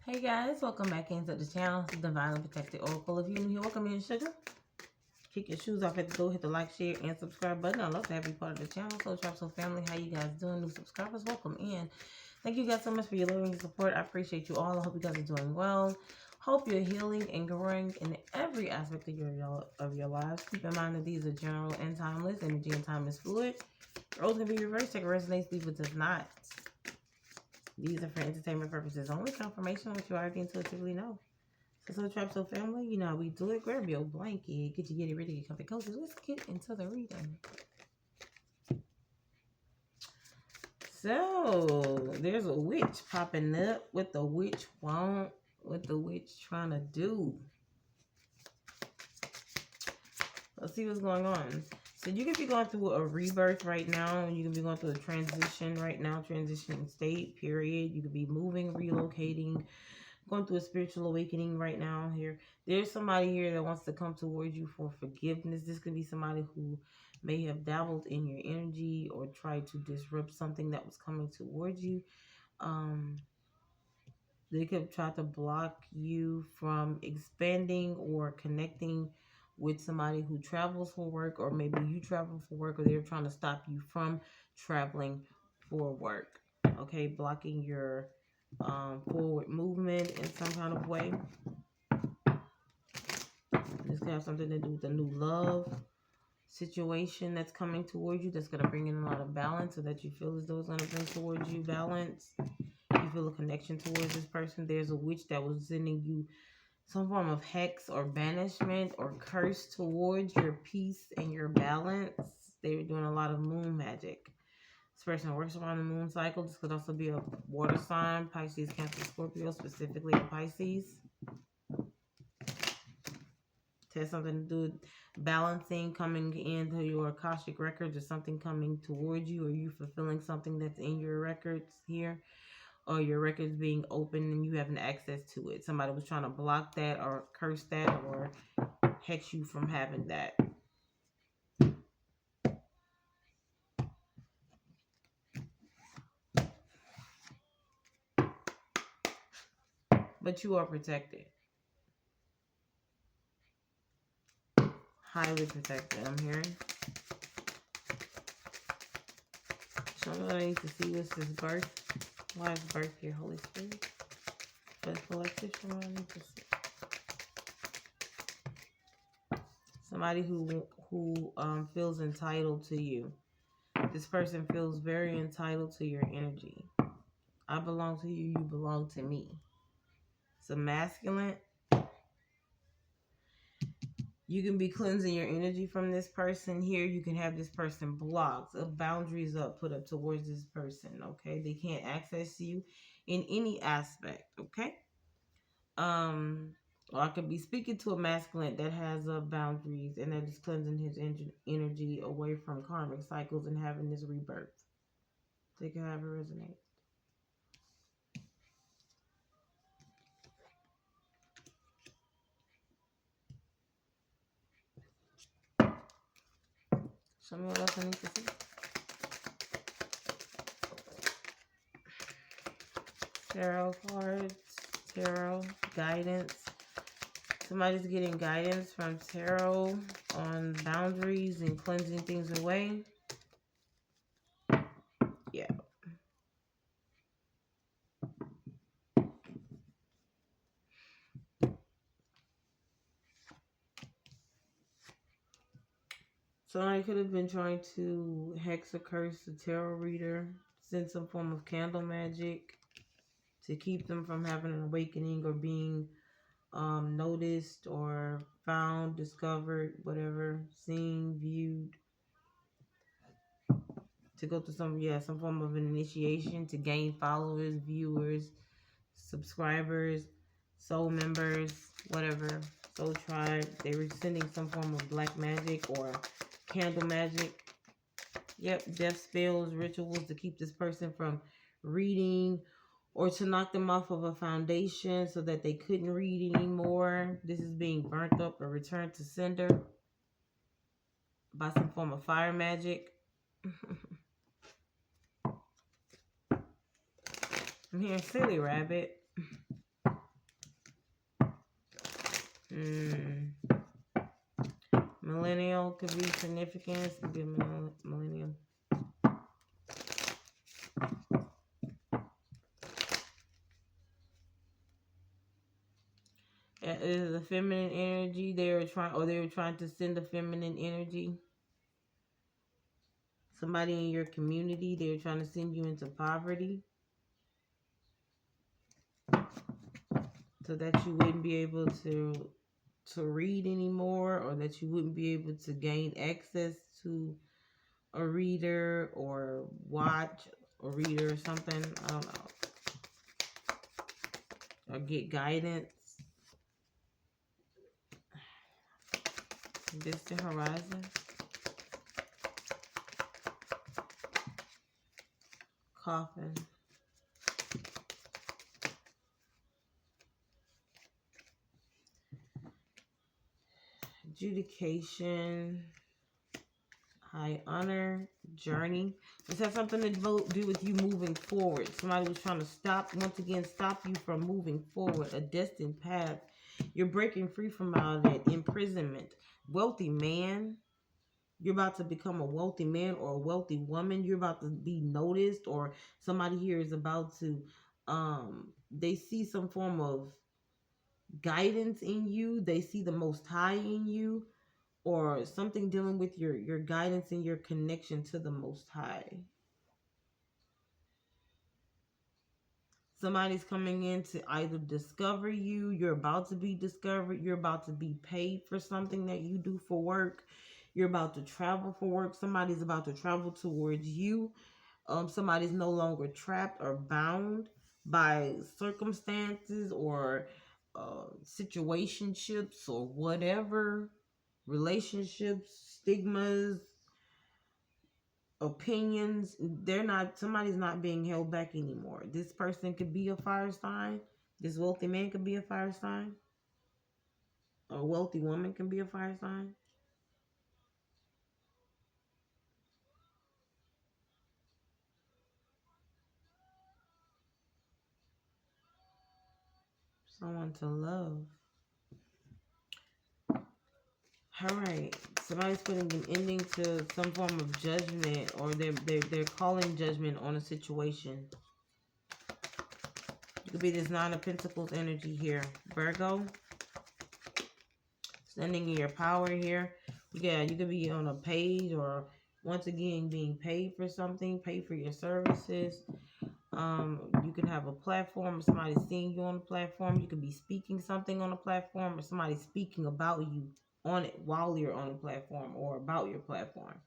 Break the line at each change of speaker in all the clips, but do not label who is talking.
Hey guys, welcome back into the channel. It's the Divinely Protected Oracle. If you're new here, welcome in, sugar. Kick your shoes off at the door, hit the like, share, and subscribe button. I'd love to have you part of the channel. So Trap Soul family, how you guys doing? New subscribers, welcome in. Thank you guys so much for your love and your support. I appreciate you all. I hope you guys are doing well. Hope you're healing and growing in every aspect of your lives. Keep in mind that these are general and timeless. Energy and time is fluid. Roles can be reversed. Take a resonates, leave it does not. These are for entertainment purposes only. Confirmation of what you already intuitively know. So Trap Soul family, you know how we do it. Grab your blanket, get you ready, get comfy cozy. Let's get into the reading. So there's a witch popping up. What the witch want? What the witch trying to do? Let's see what's going on. So you could be going through a rebirth right now. You can be going through a transition right now, transitioning state, period. You could be moving, relocating, going through a spiritual awakening right now here. There's somebody here that wants to come towards you for forgiveness. This could be somebody who may have dabbled in your energy or tried to disrupt something that was coming towards you. They could try to block you from expanding or connecting with somebody who travels for work, or maybe you travel for work, or they're trying to stop you from traveling for work. Okay, blocking your forward movement in some kind of way. This could have something to do with the new love situation that's coming towards you, that's going to bring in a lot of balance, so that you feel as though it's going to bring towards you balance. You feel a connection towards this person. There's a witch that was sending you some form of hex or banishment or curse towards your peace and your balance. They were doing a lot of moon magic. This person works around the moon cycle. This could also be a water sign, Pisces, Cancer, Scorpio, specifically a Pisces. It has something to do with balancing, coming into your Akashic records, or something coming towards you, or you fulfilling something that's in your records here, or your records being open and you having access to it. Somebody was trying to block that or curse that or hex you from having that. But you are protected. Highly protected, I'm hearing. Show me what I need to see. What's this birth? Why is birth here, Holy Spirit? For the collective, show me what I need to see. Somebody who feels entitled to you. This person feels very entitled to your energy. I belong to you, you belong to me. It's a masculine. You can be cleansing your energy from this person here. You can have this person blocked, boundaries up, put up towards this person, okay? They can't access you in any aspect, okay? Or I could be speaking to a masculine that has boundaries and that is cleansing his energy away from karmic cycles and having this rebirth. Take it however it resonates. Show me what else I need to see. Tarot cards, tarot, guidance. Somebody's getting guidance from tarot on boundaries and cleansing things away. Yeah. Somebody could have been trying to hex or curse the tarot reader, send some form of candle magic to keep them from having an awakening or being noticed or found, discovered, whatever, seen, viewed. To go through some form of an initiation to gain followers, viewers, subscribers, soul members, whatever, soul tribe. They were sending some form of black magic or candle magic. Yep, death spells, rituals to keep this person from reading or to knock them off of a foundation so that they couldn't read anymore. This is being burnt up or returned to sender by some form of fire magic. I'm hearing silly rabbit. Mm. Millennial could be significance. Could be a millennium. It is a feminine energy. They were trying to send a feminine energy. Somebody in your community, they were trying to send you into poverty, so that you wouldn't be able to read anymore, or that you wouldn't be able to gain access to a reader or watch a reader or something. I don't know. Or get guidance. Distant horizon. Coffin. Adjudication. High honor. Journey. This has something to do with you moving forward. Somebody was trying to once again, stop you from moving forward. A destined path. You're breaking free from all that imprisonment. Wealthy man. You're about to become a wealthy man or a wealthy woman. You're about to be noticed, or somebody here is about to, they see some form of guidance in you. They see the Most High in you, or something dealing with your guidance and your connection to the Most High. Somebody's coming in to either discover you. You're about to be discovered. You're about to be paid for something that you do for work. You're about to travel for work. Somebody's about to travel towards you. Somebody's no longer trapped or bound by circumstances or situationships or whatever, relationships, stigmas, opinions. Somebody's not being held back anymore. This person could be a fire sign. This wealthy man could be a fire sign. A wealthy woman can be a fire sign. Someone to love. All right. Somebody's putting an ending to some form of judgment, or they're calling judgment on a situation. It could be this Nine of Pentacles energy here. Virgo. Standing in your power here. Yeah, you could be on a page, or once again being paid for something, paid for your services. You can have a platform, or somebody seeing you on the platform. You could be speaking something on the platform, or somebody speaking about you on it while you're on the platform, or about your platform.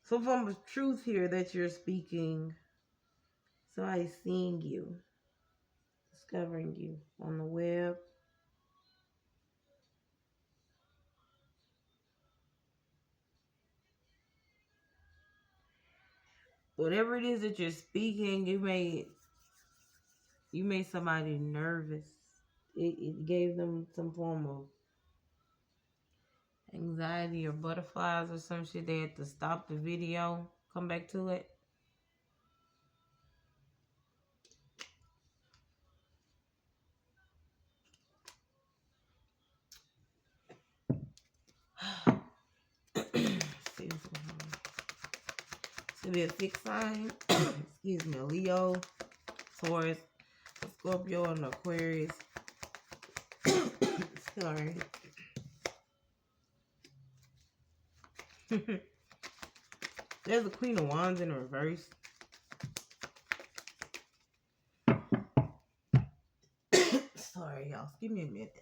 Some form of truth here that you're speaking. Somebody's seeing you, discovering you on the web. Whatever it is that you're speaking, you made somebody nervous. It gave them some form of anxiety or butterflies or some shit. They had to stop the video, come back to it. See what's going on. It's gonna be a fixed sign. Excuse me, a Leo, Taurus, a Scorpio, and Aquarius. Sorry. There's the Queen of Wands in reverse. Sorry, y'all. Give me a minute.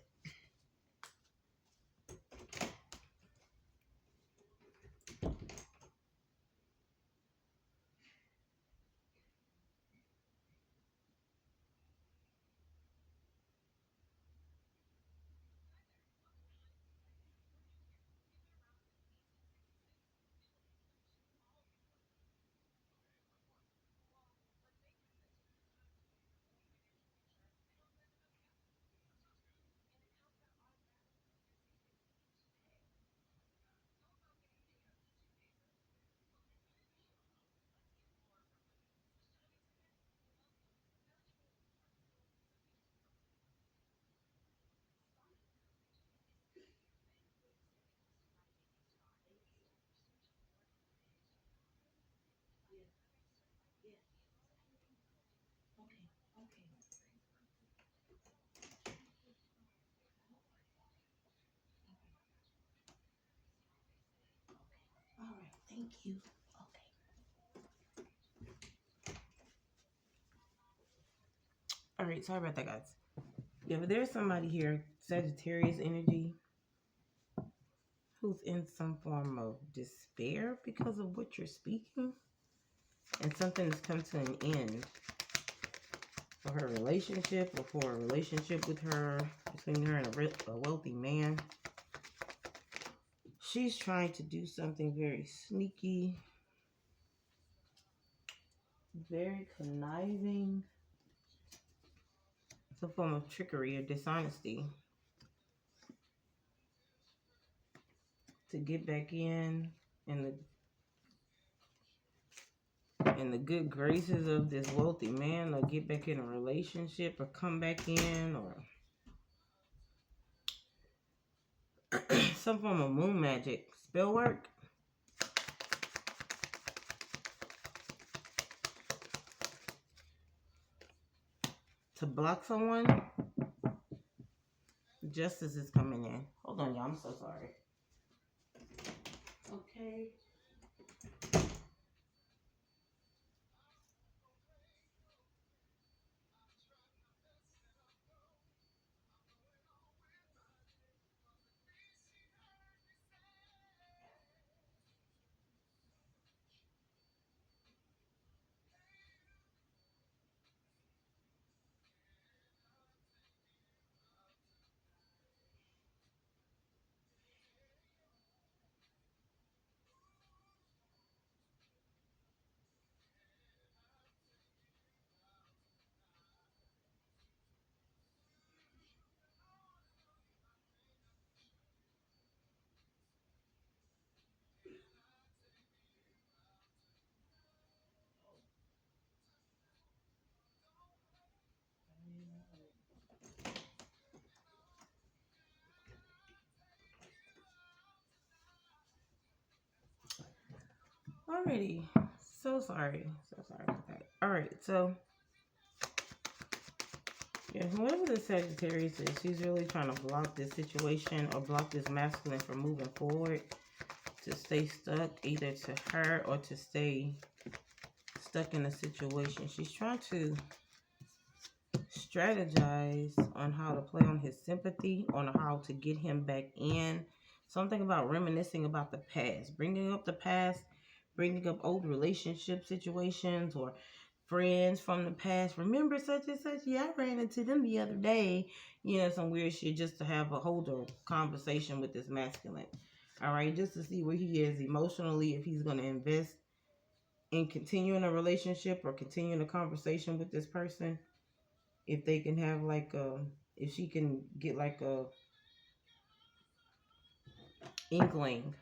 Thank you. Okay. All right, sorry about that, guys. Yeah, but there's somebody here, Sagittarius energy, who's in some form of despair because of what you're speaking. And something has come to an end for her relationship, or for a relationship with her, between her and a wealthy man. She's trying to do something very sneaky, very conniving. It's a form of trickery or dishonesty to get back in the good graces of this wealthy man, or get back in a relationship, or come back in, or some form of moon magic spell work. To block someone. Justice is coming in. Hold on, y'all. I'm so sorry. Okay. Alrighty. So sorry. So sorry about that. Alright, so yeah, whoever the Sagittarius is, she's really trying to block this situation, or block this masculine from moving forward, to stay stuck, either to her or to stay stuck in a situation. She's trying to strategize on how to play on his sympathy, on how to get him back in. Something about reminiscing about the past, bringing up the past, bringing up old relationship situations, or friends from the past. Remember such and such? Yeah, I ran into them the other day. You know, some weird shit, just to have a holder conversation with this masculine. All right, just to see where he is emotionally, if he's going to invest in continuing a relationship or continuing a conversation with this person. If they can have like if she can get like a inkling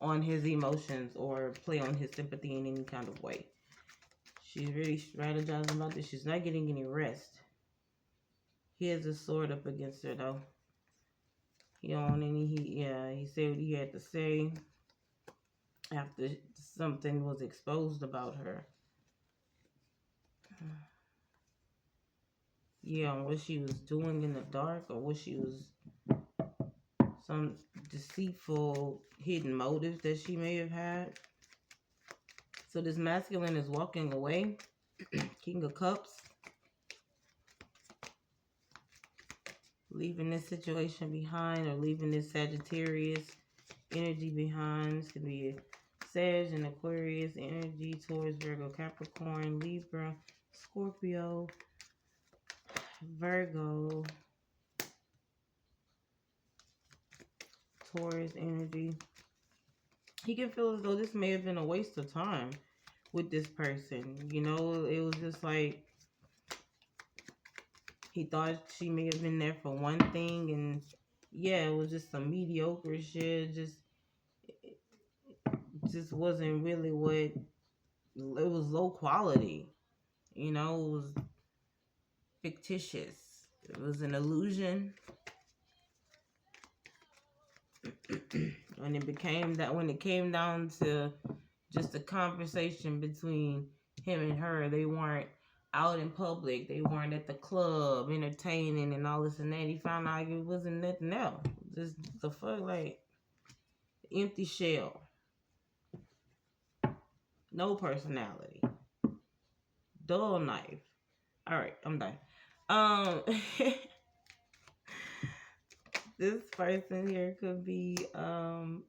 on his emotions, or play on his sympathy in any kind of way. She's really strategizing about this. She's not getting any rest. He has a sword up against her though. He don't want any. He said what he had to say after something was exposed about her. Yeah, what she was doing in the dark, or what she was, some deceitful hidden motives that she may have had. So this masculine is walking away. King of Cups. Leaving this situation behind, or leaving this Sagittarius energy behind. This could be a Sag and Aquarius energy, Taurus, Virgo, Capricorn, Libra, Scorpio, Virgo, Taurus energy. He can feel as though this may have been a waste of time with this person. You know, it was just like, he thought she may have been there for one thing, and yeah, it was just some mediocre shit. Just wasn't really what, it was low quality. You know, it was fictitious. It was an illusion. When it came down to just a conversation between him and her, they weren't out in public, they weren't at the club entertaining and all this and that. He found out it wasn't nothing else. Just the fuck, like empty shell. No personality. Dull knife. All right, I'm done. Um, this person here could be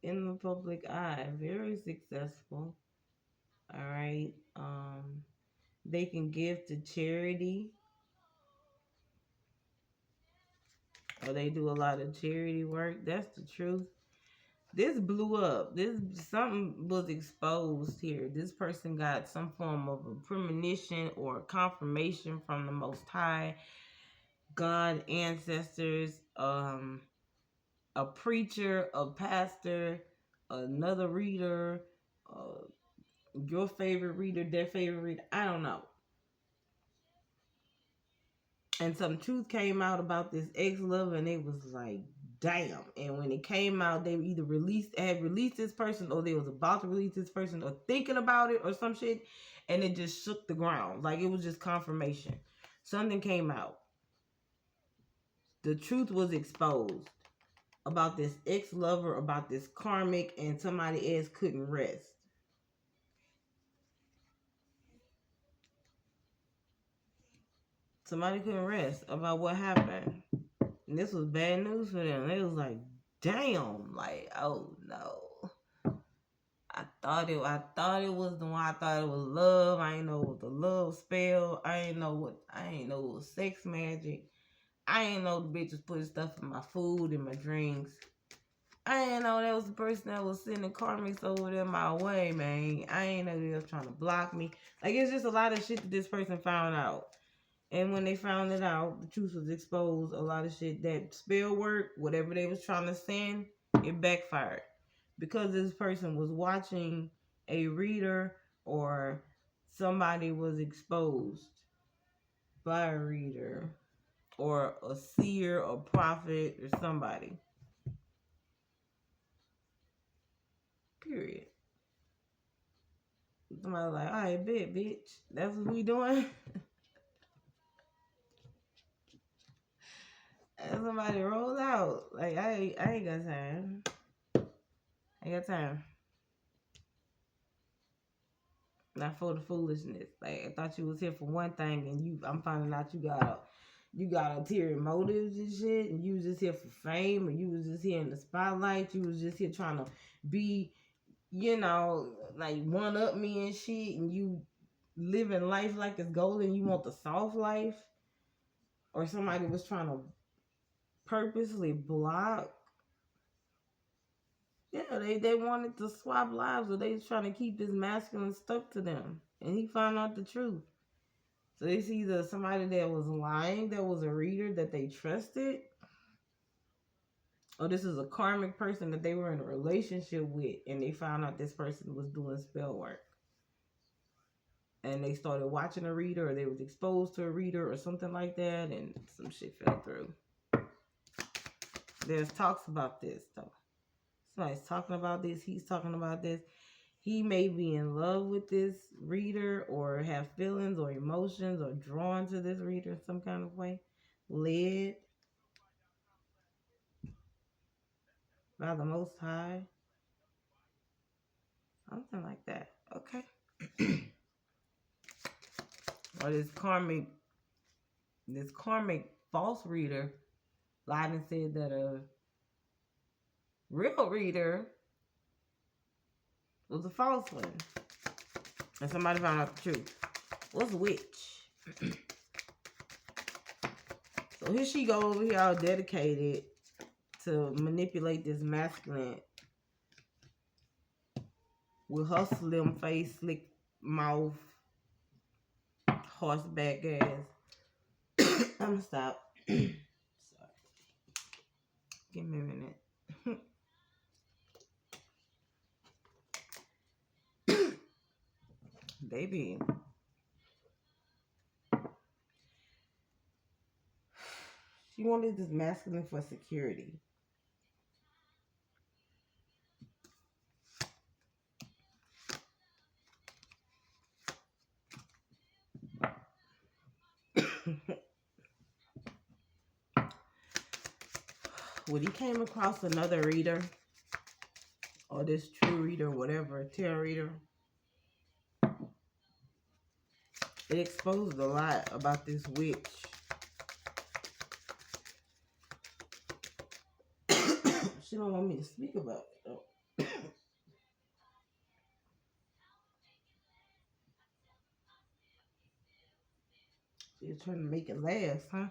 in the public eye, very successful. All right. They can give to charity, or they do a lot of charity work. That's the truth. This blew up. This something was exposed here. This person got some form of a premonition or confirmation from the Most High, God, ancestors, a preacher, a pastor, another reader, your favorite reader, their favorite reader. I don't know. And some truth came out about this ex-lover, and it was like, damn. And when it came out, they either had released this person, or they was about to release this person, or thinking about it, or some shit, and it just shook the ground. Like, it was just confirmation. Something came out. The truth was exposed about this ex-lover, about this karmic, and somebody else couldn't rest. Somebody couldn't rest about what happened. And this was bad news for them. They was like, damn, like, oh no. I thought it was the one. I thought it was love. I ain't know what the love spell. I ain't know it was sex magic. I ain't know the bitch was putting stuff in my food and my drinks. I ain't know that was the person that was sending karmics over there my way, man. I ain't know they was trying to block me. Like, it's just a lot of shit that this person found out. And when they found it out, the truth was exposed. A lot of shit, that spell work, whatever they was trying to send, it backfired. Because this person was watching a reader, or somebody was exposed by a reader, or a seer, or prophet, or somebody. Period. Somebody like, all right, bet, bitch. That's what we doing? And somebody rolled out. Like, I ain't got time. I ain't got time. Not for the foolishness. Like, I thought you was here for one thing, and I'm finding out you got ulterior motives and shit, and you was just here for fame, or you was just here in the spotlight. You was just here trying to be, like, one up me and shit, and you living life like it's golden. You want the soft life, or somebody was trying to purposely block. Yeah, they wanted to swap lives, or they was trying to keep this masculine stuck to them. And he found out the truth. So it's either somebody that was lying, that was a reader that they trusted, or this is a karmic person that they were in a relationship with, and they found out this person was doing spell work. And they started watching a reader, or they was exposed to a reader, or something like that, and some shit fell through. There's talks about this, though. Somebody's talking about this. He's talking about this. He may be in love with this reader, or have feelings or emotions, or drawn to this reader in some kind of way. Led by the Most High. Something like that. Okay. Or this karmic false reader lied and said that a real reader was a false one. And somebody found out the truth. What's witch? So here she go over here, all dedicated to manipulate this masculine with her slim face, slick mouth, horseback ass. I'm gonna stop. Sorry. Give me a minute. Baby. She wanted this masculine for security. When he came across another reader, or this true reader, whatever, tarot reader, It exposed a lot about this witch. She don't want me to speak about it, though. She's trying to make it last, huh?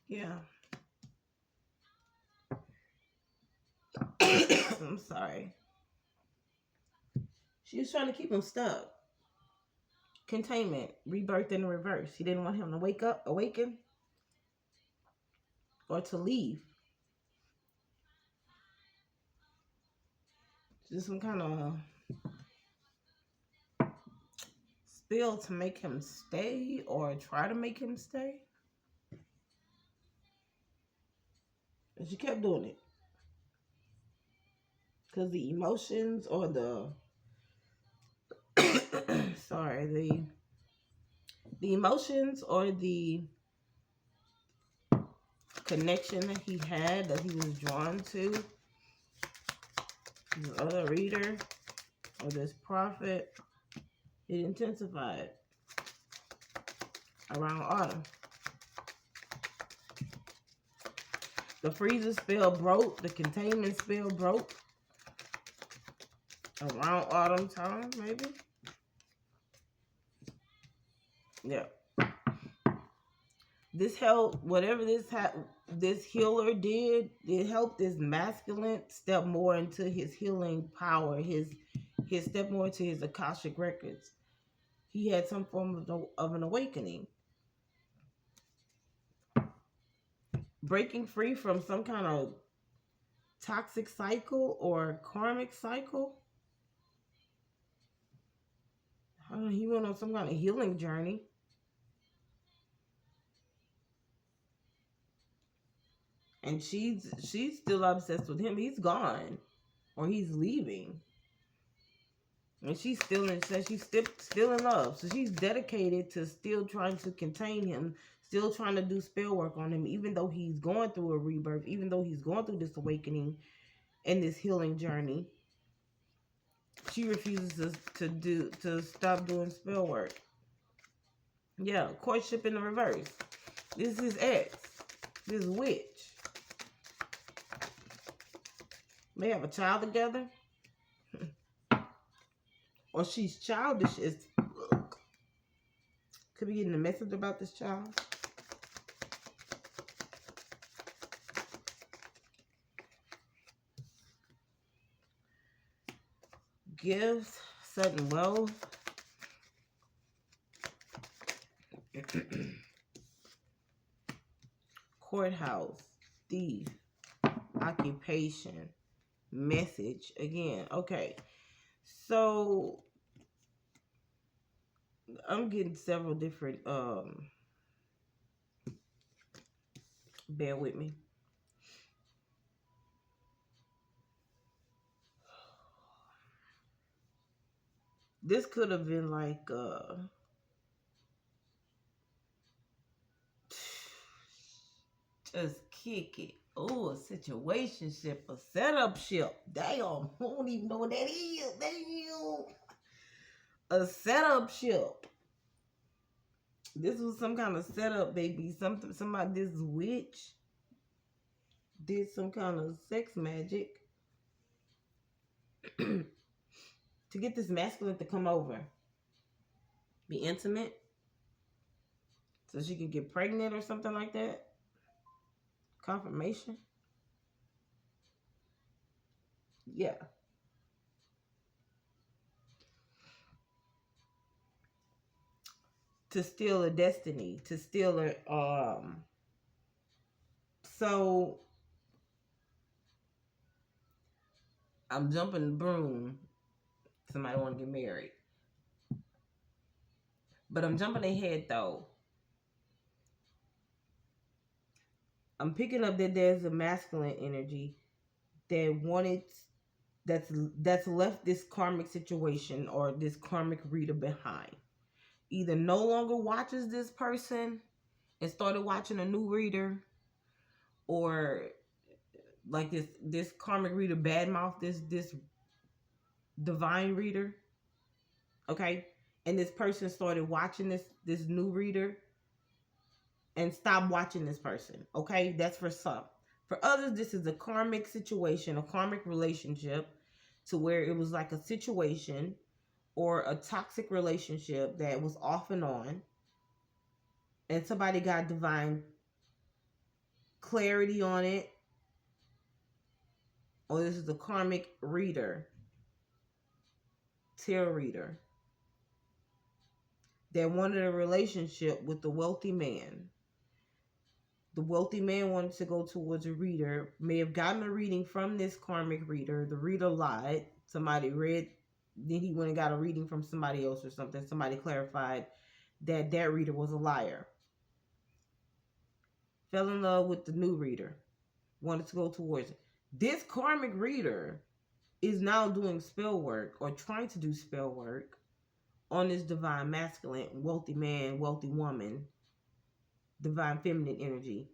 Yeah. I'm sorry. She was trying to keep him stuck. Containment, rebirth in reverse. She didn't want him to wake up, awaken, or to leave. Just some kind of spell to make him stay or try to make him stay. And she kept doing it. Because the emotions or the sorry, the emotions or the connection that he had, that he was drawn to the other reader or this prophet, it intensified around autumn. The freezer spell broke, the containment spell broke around autumn time, maybe. Yeah. This helped, whatever this healer did, it helped this masculine step more into his healing power, his step more into his Akashic records. He had some form of an awakening. Breaking free from some kind of toxic cycle or karmic cycle. I don't know, he went on some kind of healing journey. And she's still obsessed with him. He's gone. Or he's leaving. And she's still in love. So she's dedicated to still trying to contain him, still trying to do spell work on him, even though he's going through a rebirth, even though he's going through this awakening and this healing journey. She refuses to stop doing spell work. Yeah, courtship in the reverse. This is his ex. This witch. They have a child together. Or she's childish as could be getting a message about this child. Gifts, sudden wealth. Courthouse, thief, occupation, message. Again, okay. So I'm getting several different bear with me. This could have been like just kick it. Oh, a situationship, a setup ship. Damn, I don't even know what that is. Damn. A setup ship. This was some kind of setup, baby. Somebody, this witch did some kind of sex magic to get this masculine to come over. Be intimate. So she could get pregnant or something like that. Confirmation. Yeah. To steal a destiny. To steal a so I'm jumping the broom. Somebody want to get married. But I'm jumping ahead though. I'm picking up that there's a masculine energy that's left this karmic situation or this karmic reader behind. Either no longer watches this person and started watching a new reader, or like this karmic reader badmouth this divine reader. Okay? and this person started watching this new reader and stopped watching this person. Okay, that's for some. For others, this is a karmic situation, a karmic relationship, to where it was like a situation or a toxic relationship that was off and on, and somebody got divine clarity on it. Or this is a karmic reader, tarot reader, that wanted a relationship with the wealthy man. The wealthy man wanted to go towards a reader, may have gotten a reading from this karmic reader. The reader lied. Somebody read, then he went and got a reading from somebody else or something. Somebody clarified that that reader was a liar. Fell in love with the new reader, wanted to go towards it. This karmic reader is now doing spell work or trying to do spell work on this divine masculine, wealthy man, wealthy woman, divine feminine energy.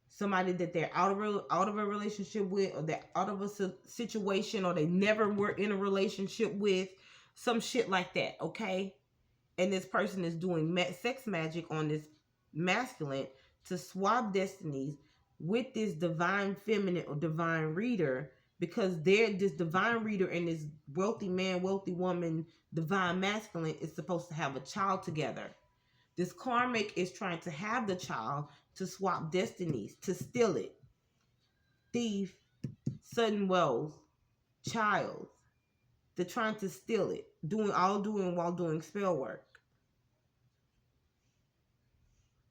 Somebody that they're out of a relationship with, or they're out of a situation, or they never were in a relationship with, some shit like that, okay? And this person is doing sex magic on this masculine to swap destinies with this divine feminine or divine reader, because they're this divine reader and this wealthy man, wealthy woman, divine masculine is supposed to have a child together. This karmic is trying to have the child to swap destinies, to steal it. Thief, sudden wealth, child. They're trying to steal it, while doing spell work.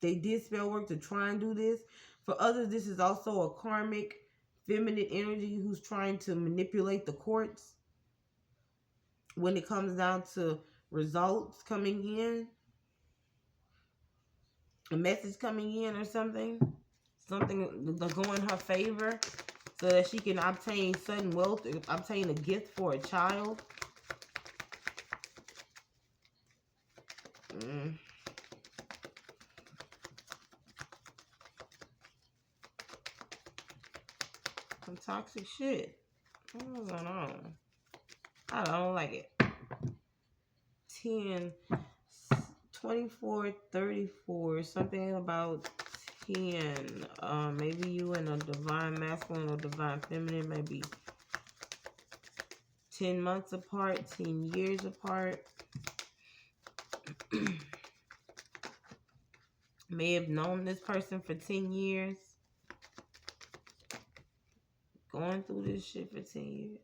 They did spell work to try and do this. For others, this is also a karmic feminine energy who's trying to manipulate the courts when it comes down to results coming in, a message coming in or something to go in her favor so that she can obtain sudden wealth, obtain a gift for a child. Some toxic shit. What's going on? I don't like it. 10, 24, 34, something about 10. Maybe you and a divine masculine or divine feminine, maybe 10 months apart, 10 years apart. May have known this person for 10 years. Going through this shit for 10 years.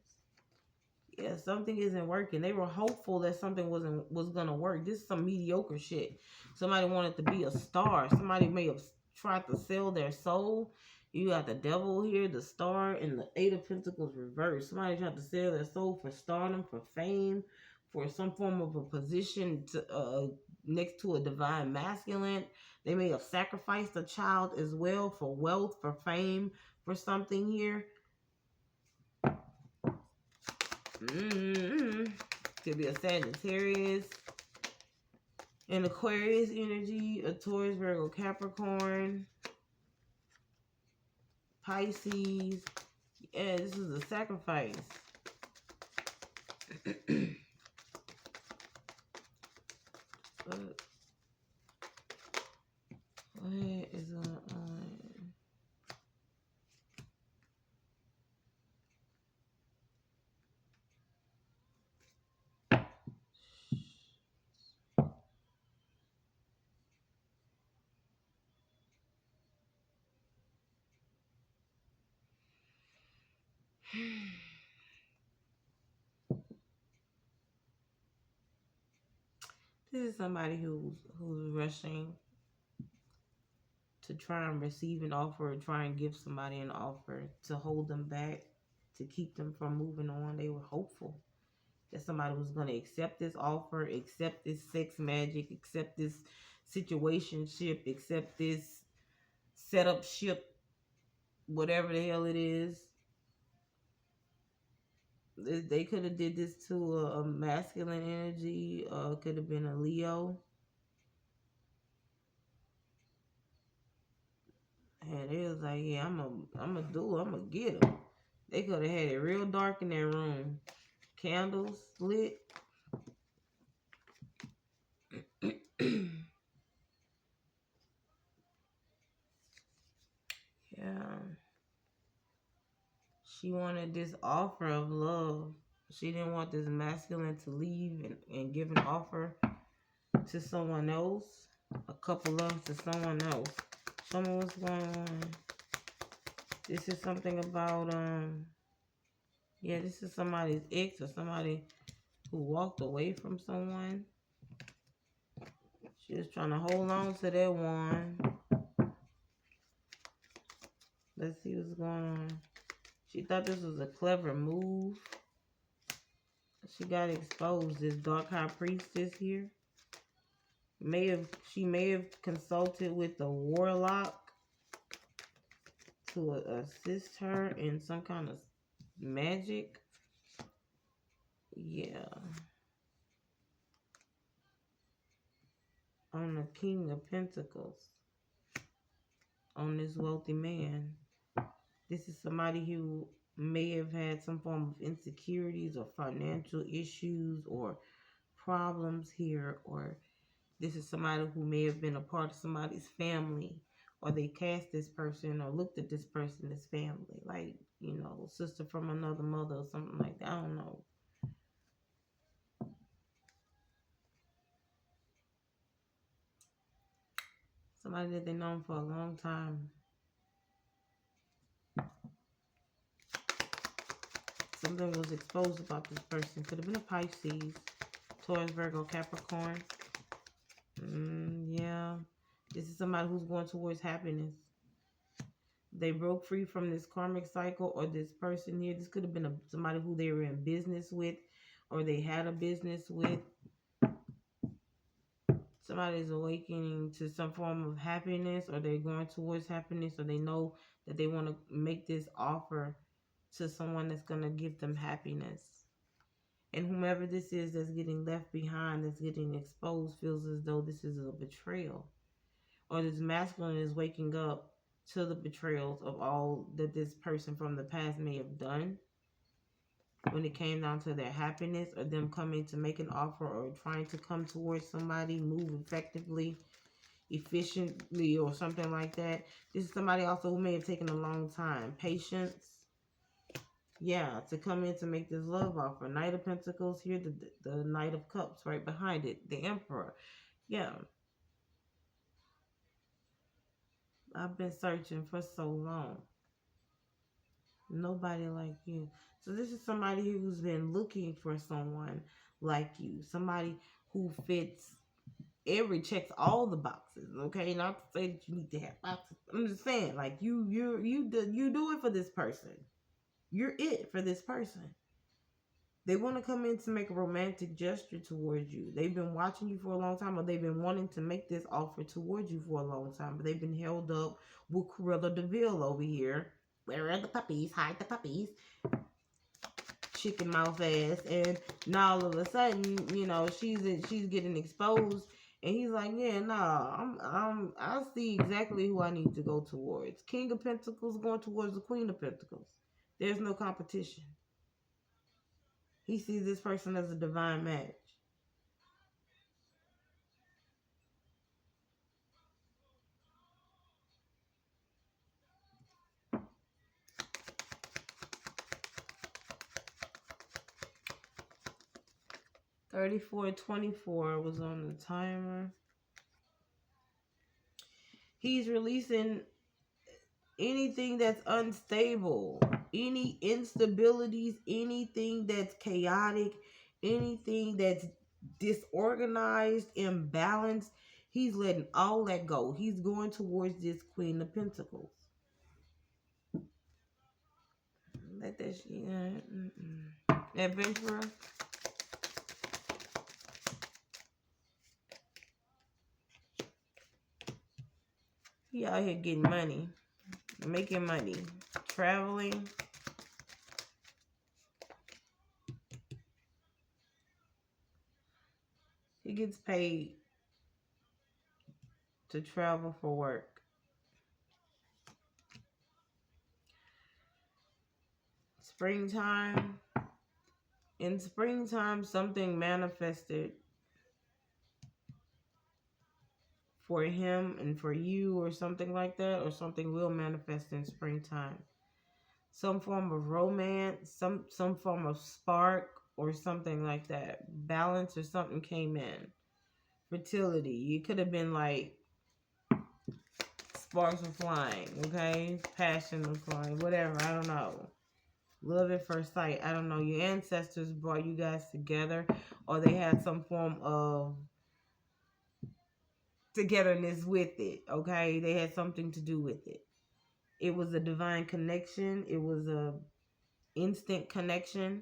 Yeah, something isn't working. They were hopeful that something was gonna work. This is some mediocre shit. Somebody wanted to be a star. Somebody may have tried to sell their soul. You got the devil here, the star, and the 8 of Pentacles reversed. Somebody tried to sell their soul for stardom, for fame, for some form of a position next to a divine masculine. They may have sacrificed a child as well for wealth, for fame, for something here. Could be a Sagittarius, an Aquarius energy, a Taurus, Virgo, Capricorn, Pisces. Yeah, this is a sacrifice. What is going on? This is somebody who's rushing to try and receive an offer, or try and give somebody an offer to hold them back, to keep them from moving on. They were hopeful that somebody was going to accept this offer, accept this sex magic, accept this situationship, accept this setup ship, whatever the hell it is. They could have did this to a masculine energy, could have been a Leo. And it was like, yeah, I'm gonna get him. They could have had it real dark in their room, candles lit. She wanted this offer of love. She didn't want this masculine to leave and give an offer to someone else. A couple loves to someone else. Show me what's going on. This is something about, yeah, this is somebody's ex or somebody who walked away from someone. She was trying to hold on to that one. Let's see what's going on. She thought this was a clever move. She got exposed. This dark high priestess here. She may have consulted with the warlock to assist her in some kind of magic. Yeah. On the King of Pentacles. On this wealthy man. This is somebody who may have had some form of insecurities or financial issues or problems here, or this is somebody who may have been a part of somebody's family, or they cast this person or looked at this person as family, like, you know, sister from another mother or something like that. I don't know. Somebody that they known for a long time. Something was exposed about this person. Could have been a Pisces, Taurus, Virgo, Capricorn. Yeah. This is somebody who's going towards happiness. They broke free from this karmic cycle, or this person here. This could have been somebody who they were in business with, or they had a business with. Somebody's awakening to some form of happiness, or they're going towards happiness, or they know that they want to make this offer to someone that's going to give them happiness. And whomever this is that's getting left behind, that's getting exposed, feels as though this is a betrayal. Or this masculine is waking up to the betrayals of all that this person from the past may have done when it came down to their happiness, or them coming to make an offer, or trying to come towards somebody, move effectively, efficiently, or something like that. This is somebody also who may have taken a long time. Patience. Yeah, to come in to make this love offer. Knight of Pentacles here, the Knight of Cups right behind it, the Emperor. Yeah. I've been searching for so long. Nobody like you. So this is somebody who's been looking for someone like you. Somebody who fits checks all the boxes. Okay, not to say that you need to have boxes. I'm just saying, like, you do it for this person. You're it for this person. They want to come in to make a romantic gesture towards you. They've been watching you for a long time, or they've been wanting to make this offer towards you for a long time, but they've been held up with Cruella de Vil over here. Where are the puppies? Hide the puppies. Chicken mouth ass. And now all of a sudden, you know, she's getting exposed, and he's like, yeah, nah, I see exactly who I need to go towards. King of Pentacles going towards the Queen of Pentacles. There's no competition. He sees this person as a divine match. $34.24 was on the timer. He's releasing anything that's unstable, any instabilities, anything that's chaotic, anything that's disorganized, imbalanced. He's letting all that go. He's going towards this Queen of Pentacles. Let that shit. Adventurer. He out here getting money, making money, traveling. He gets paid to travel for work. Springtime. In springtime, something manifested for him and for you, or something like that, or something will manifest in springtime. some form of romance, some form of spark or something like that. Balance or something came in. Fertility. It could have been like sparks were flying, okay? Passion was flying, whatever, I don't know. Love at first sight, I don't know. Your ancestors brought you guys together, or they had some form of togetherness with it, okay? They had something to do with it. It was a divine connection. It was a instant connection.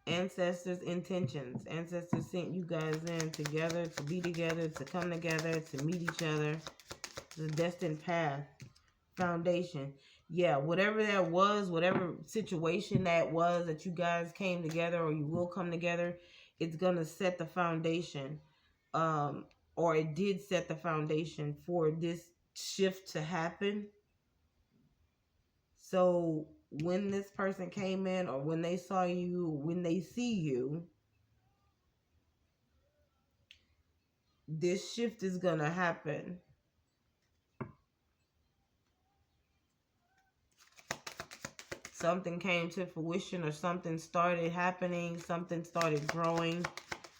Ancestors' intentions. Ancestors sent you guys in together, to be together, to come together, to meet each other. The destined path. Foundation. Yeah, whatever that was, whatever situation that was that you guys came together or you will come together, it's going to set the foundation. Or it did set the foundation for this shift to happen. So when this person came in, or when they saw you, when they see you, this shift is going to happen. Something came to fruition, or something started happening, something started growing,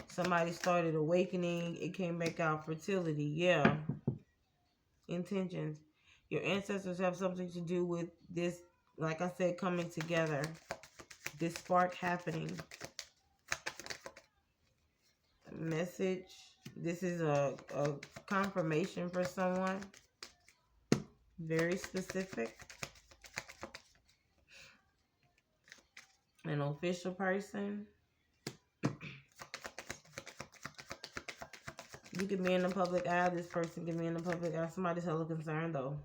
somebody started awakening. It came back out. Fertility. Yeah. Intentions. Your ancestors have something to do with this, like I said, coming together. This spark happening. Message. This is a confirmation for someone. Very specific. An official person. You can be in the public eye. This person can be in the public eye. Somebody's hella concerned, though.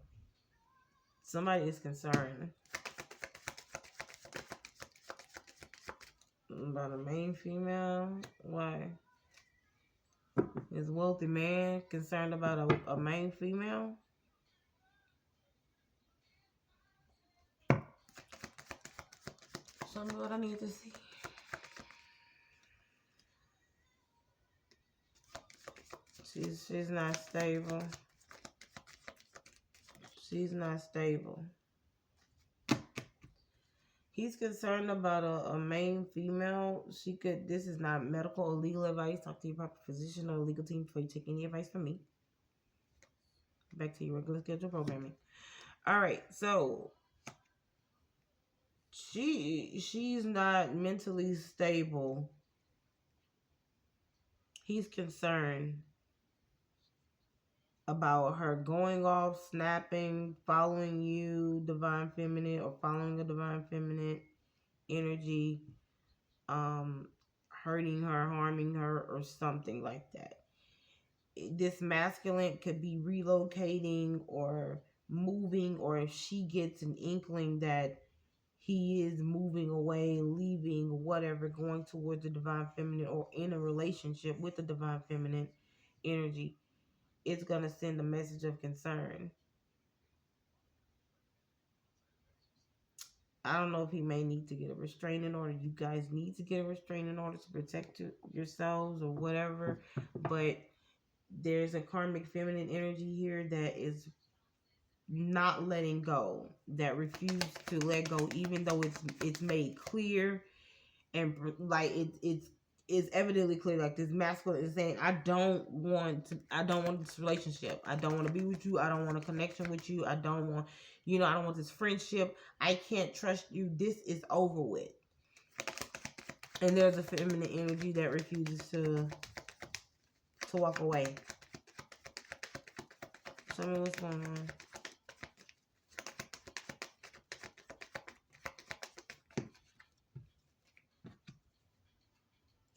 Somebody is concerned about a main female. Why? Is wealthy man concerned about a main female? Show me what I need to see. She's not stable. She's not stable. He's concerned about a main female. This is not medical or legal advice. Talk to your proper physician or legal team before you take any advice from me. Back to your regular schedule programming. All right, so she's not mentally stable. He's concerned about her going off, snapping, following you, divine feminine, or following a divine feminine energy, hurting her, harming her, or something like that. This masculine could be relocating or moving, or if she gets an inkling that he is moving away, leaving, whatever, going towards the divine feminine or in a relationship with the divine feminine energy, it's going to send a message of concern. I don't know if he may need to get a restraining order. You guys need to get a restraining order to protect yourselves or whatever. But there's a karmic feminine energy here that is not letting go, that refused to let go, even though it's made clear and like it's evidently clear. Like this masculine is saying, I don't want this relationship. I don't want to be with you. I don't want a connection with you. I don't want, I don't want this friendship. I can't trust you. This is over with. And there's a feminine energy that refuses to walk away. Show me what's going on.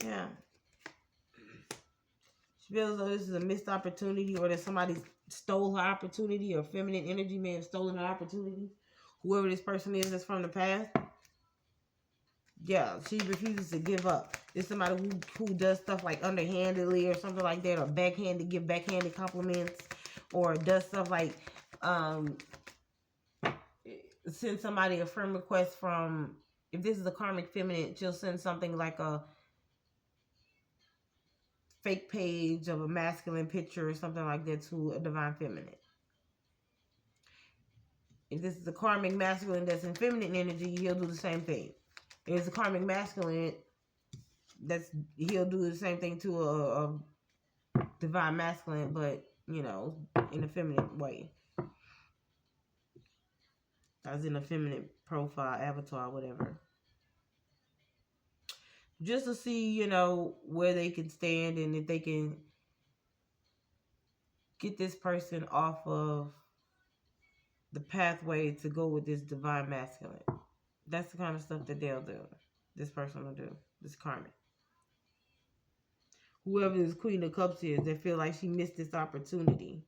Yeah. She feels though this is a missed opportunity, or that somebody stole her opportunity, or feminine energy may have stolen her opportunity. Whoever this person is that's from the past. Yeah, she refuses to give up. It's somebody who does stuff like underhandedly or something like that, or give backhanded compliments, or does stuff like send somebody a friend request from, if this is a karmic feminine, she'll send something like a fake page of a masculine picture or something like that to a divine feminine. If this is a karmic masculine that's in feminine energy, he'll do the same thing. If it's a karmic masculine he'll do the same thing to a divine masculine, but you know, in a feminine way, as in a feminine profile, avatar, whatever. Just to see, you know, where they can stand and if they can get this person off of the pathway to go with this divine masculine. That's the kind of stuff that they'll do. This person will do. This karmic. Whoever this Queen of Cups is, they feel like she missed this opportunity.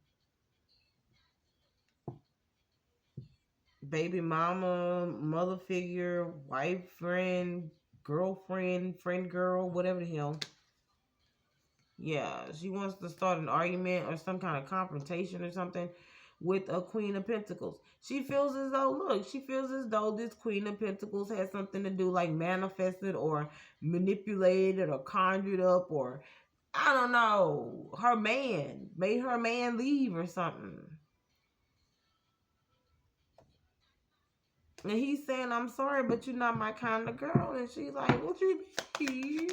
Baby mama, mother figure, wife, friend, girlfriend, friend girl, whatever the hell. Yeah, she wants to start an argument or some kind of confrontation or something with a Queen of Pentacles. She feels as though, look, she feels as though this Queen of Pentacles has something to do, like manifested or manipulated or conjured up, or I don't know, her man made her man leave or something. And he's saying, I'm sorry, but you're not my kind of girl. And she's like, what you mean?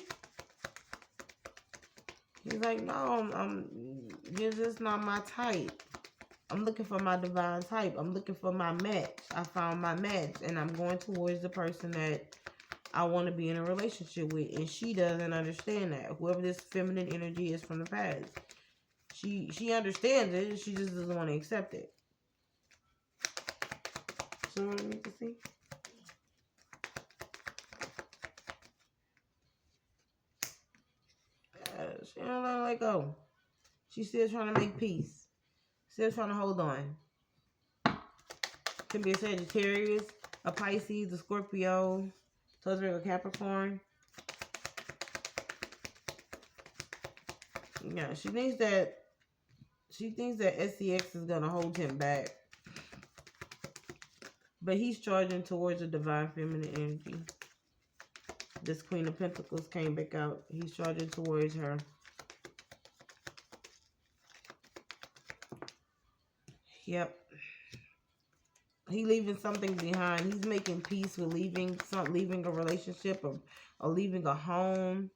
He's like, no, you're just not my type. I'm looking for my divine type. I'm looking for my match. I found my match. And I'm going towards the person that I want to be in a relationship with. And she doesn't understand that. Whoever this feminine energy is from the past. She understands it. She just doesn't want to accept it. So what do we need to see? She don't let go. She's still trying to make peace. Still trying to hold on. Could be a Sagittarius, a Pisces, a Scorpio, Taurus, a Capricorn. Yeah, she thinks that SCX is gonna hold him back. But he's charging towards a divine feminine energy. This Queen of Pentacles came back out. He's charging towards her. Yep. He leaving something behind. He's making peace with leaving a relationship or leaving a home.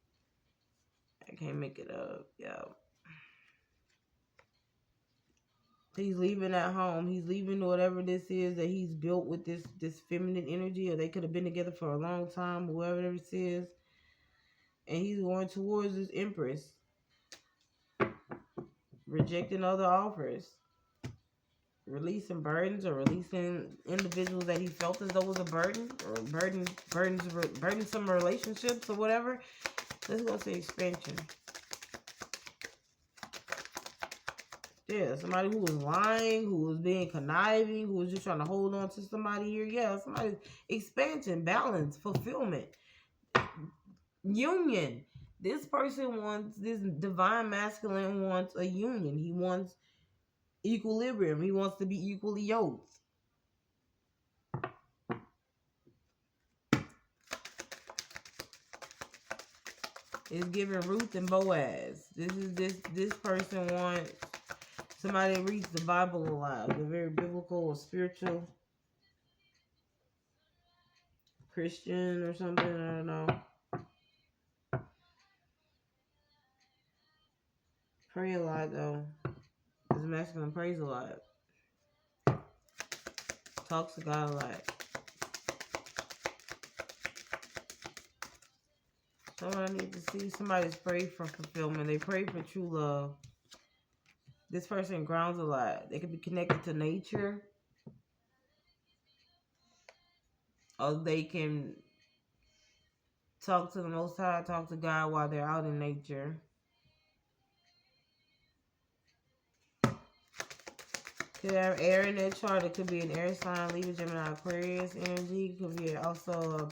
I can't make it up. Yeah. He's leaving that home. He's leaving whatever this is that he's built with this feminine energy, or they could have been together for a long time, whoever this is. And he's going towards this Empress. Rejecting other offers. Releasing burdens or releasing individuals that he felt as though was a burden, or burdensome relationships or whatever. Let's go to expansion. Yeah, somebody who was lying, who was being conniving, who was just trying to hold on to somebody here. Yeah, somebody. Expansion, balance, fulfillment, union. This person wants, this divine masculine wants a union. He wants equilibrium. He wants to be equally yoked. It's giving Ruth and Boaz. This person wants somebody that reads the Bible a lot. They're very biblical or spiritual. Christian or something. I don't know. Pray a lot though. This masculine prays a lot. Talks to God a lot. So I need to see somebody's pray for fulfillment. They pray for true love. This person grounds a lot. They could be connected to nature. Or they can talk to the Most High, talk to God while they're out in nature. Could have air in their chart. It could be an air sign, Libra, Gemini, Aquarius energy. Could be also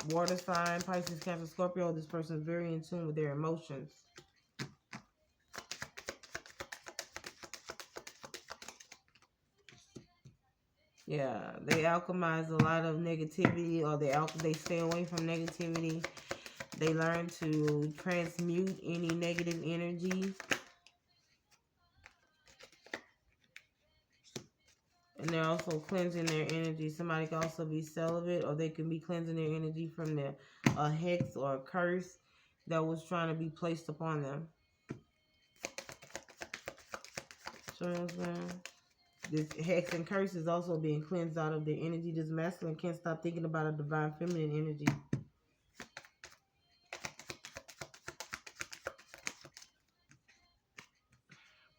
a water sign, Pisces, Cancer, Scorpio. This person is very in tune with their emotions. Yeah, they alchemize a lot of negativity, or they stay away from negativity. They learn to transmute any negative energy. And they're also cleansing their energy. Somebody can also be celibate, or they can be cleansing their energy from their hex or a curse that was trying to be placed upon them. So, this hex and curse is also being cleansed out of their energy. This masculine can't stop thinking about a divine feminine energy.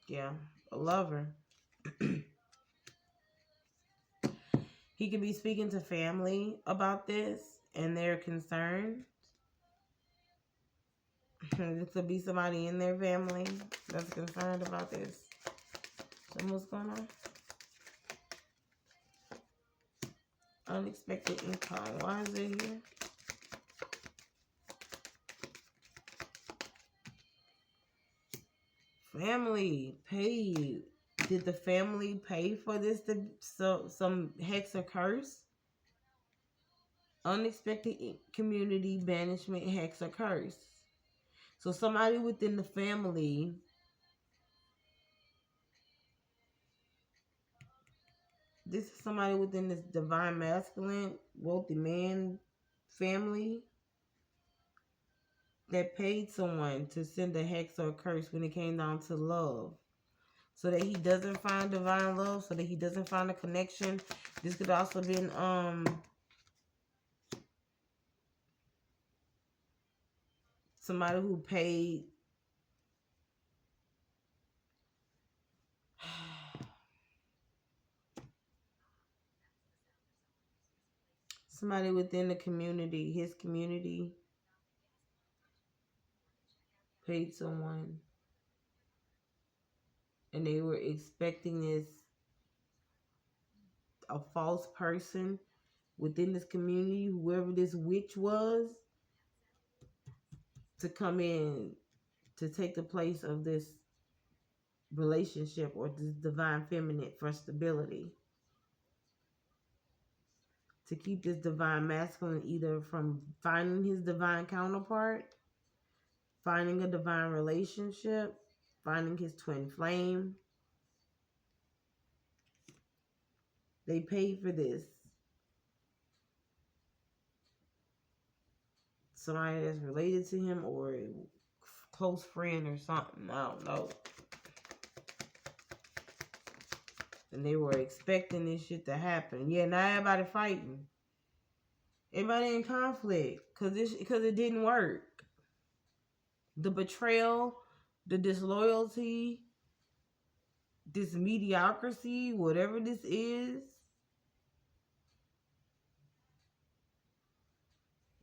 Yeah, a lover. He could be speaking to family about this and they're concerned. It could be somebody in their family that's concerned about this. So what's going on? Unexpected income. Why is it here? Family paid. Did the family pay for this? Some hex or curse? Unexpected community banishment, hex or curse. So somebody within the family this is somebody within this divine masculine, wealthy man family that paid someone to send a hex or a curse when it came down to love. So that he doesn't find divine love, so that he doesn't find a connection. This could also have been somebody who paid somebody within the community, his community, paid someone and they were expecting this, a false person within this community, whoever this witch was, to come in to take the place of this relationship or this divine feminine for stability. To keep this divine masculine either from finding his divine counterpart, finding a divine relationship, finding his twin flame. They paid for this. Somebody that's related to him or a close friend or something. I don't know. And they were expecting this shit to happen. Yeah, now everybody fighting. Everybody in conflict. Because it didn't work. The betrayal, the disloyalty, this mediocrity, whatever this is,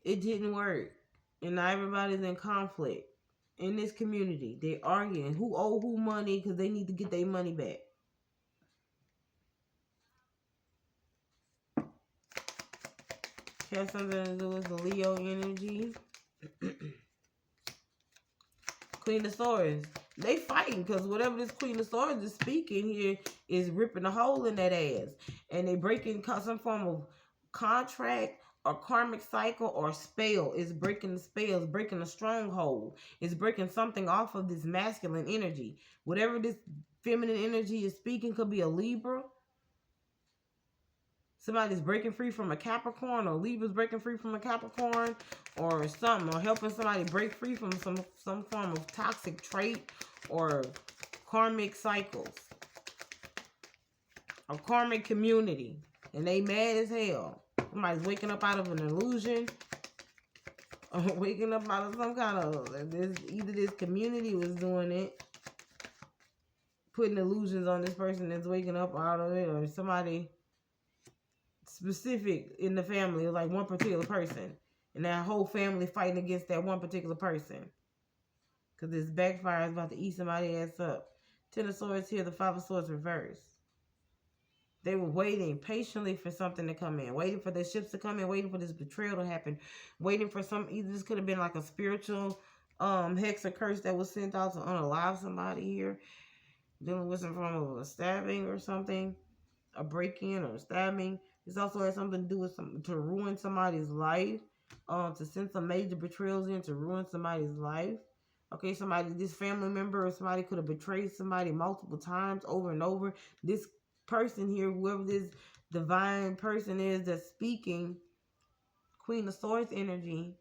it didn't work. And now everybody's in conflict in this community. They're arguing who owe who money because they need to get their money back. Has something to do with the Leo energy. Queen of Swords. They fighting because whatever this Queen of Swords is speaking here is ripping a hole in that ass. And they breaking some form of contract or karmic cycle or spell. It's breaking the spell. It's breaking a stronghold. It's breaking something off of this masculine energy. Whatever this feminine energy is speaking could be a Libra. Somebody's breaking free from a Capricorn, or Libra's breaking free from a Capricorn, or something, or helping somebody break free from some form of toxic trait or karmic cycles. A karmic community. And they mad as hell. Somebody's waking up out of an illusion. Or waking up out of some kind of, either this community was doing it, putting illusions on this person that's waking up out of it, or somebody specific in the family, like one particular person, and that whole family fighting against that one particular person, because this backfire is about to eat somebody's ass up. Ten of Swords here, the Five of Swords reversed. They were waiting patiently for something to come in, waiting for the ships to come in, waiting for this betrayal to happen, waiting for either this could have been like a spiritual hex or curse that was sent out to unalive somebody here, dealing with some form of a stabbing or something, a break-in or a stabbing. This also has something to do with to ruin somebody's life, to send some major betrayals in to ruin somebody's life. Okay, this family member or somebody could have betrayed somebody multiple times over and over. This person here, whoever this divine person is that's speaking, Queen of Swords energy,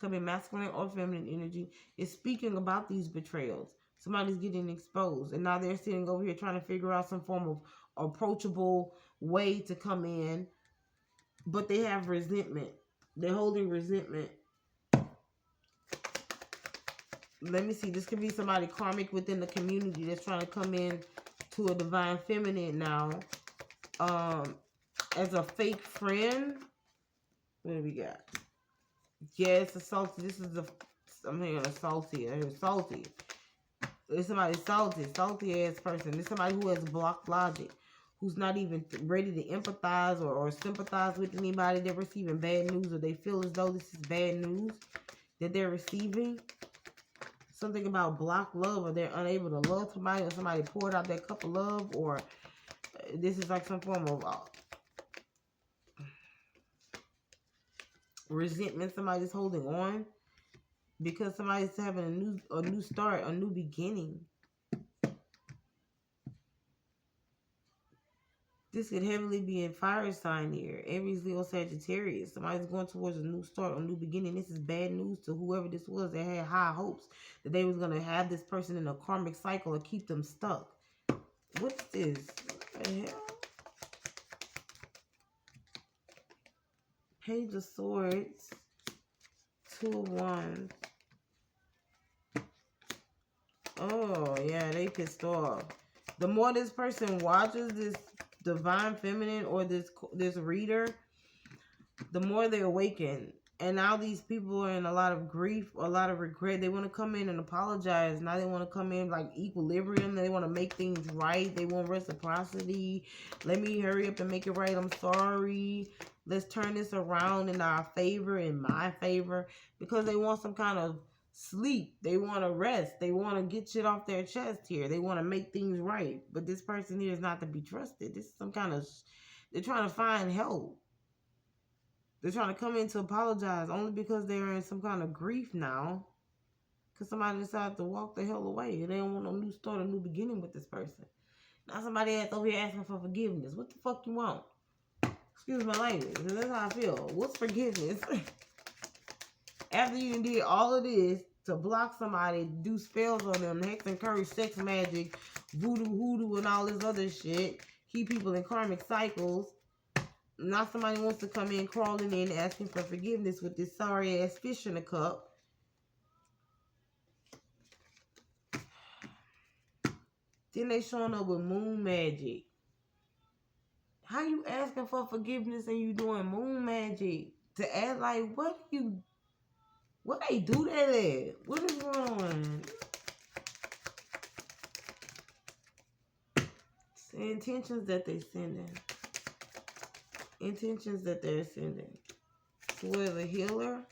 could be masculine or feminine energy, is speaking about these betrayals. Somebody's getting exposed, and now they're sitting over here trying to figure out some form of approachable way to come in, but they have resentment. They're holding resentment. Let me see. This could be somebody karmic within the community that's trying to come in to a divine feminine now, as a fake friend. What do we got? Yeah, it's a salty. This is I'm hearing a salty. Salty. It's somebody salty ass person. It's somebody who has blocked logic, who's not even ready to empathize or sympathize with anybody. They're receiving bad news, or they feel as though this is bad news that they're receiving. Something about blocked love, or they're unable to love somebody, or somebody poured out that cup of love, or this is like some form of resentment somebody's holding on because somebody's having a new start, a new beginning. This could heavily be in fire sign here. Aries, Leo, Sagittarius. Somebody's going towards a new start, a new beginning. This is bad news to whoever this was that had high hopes that they was going to have this person in a karmic cycle or keep them stuck. What's this? What the hell? Page of Swords. 2 of Wands. Oh, yeah, they pissed off. The more this person watches this divine feminine or this reader, the more they awaken. And now these people are in a lot of grief, a lot of regret. They want to come in and apologize. Now they want to come in like equilibrium. They want to make things right. They want reciprocity. Let me hurry up and make it right. I'm sorry. Let's turn this around in our favor, in my favor. Because they want some kind of sleep. They want to rest. They want to get shit off their chest here. They want to make things right. But this person here is not to be trusted. This is some kind of... They're trying to find help. They're trying to come in to apologize only because they're in some kind of grief now. Because somebody decided to walk the hell away. And they don't want no new start, a new beginning with this person. Now somebody else over here asking for forgiveness. What the fuck you want? Excuse my language. That's how I feel. What's forgiveness? After you did all of this to block somebody, do spells on them, hex and curse, sex magic, voodoo, hoodoo, and all this other shit, keep people in karmic cycles. Now somebody wants to come in, crawling in, asking for forgiveness with this sorry ass fish in a cup. Then they showing up with moon magic. How you asking for forgiveness and you doing moon magic? To act like, what they do that at? What is going on? It's the intentions that they sending. Intentions that they're sending. Towards a healer.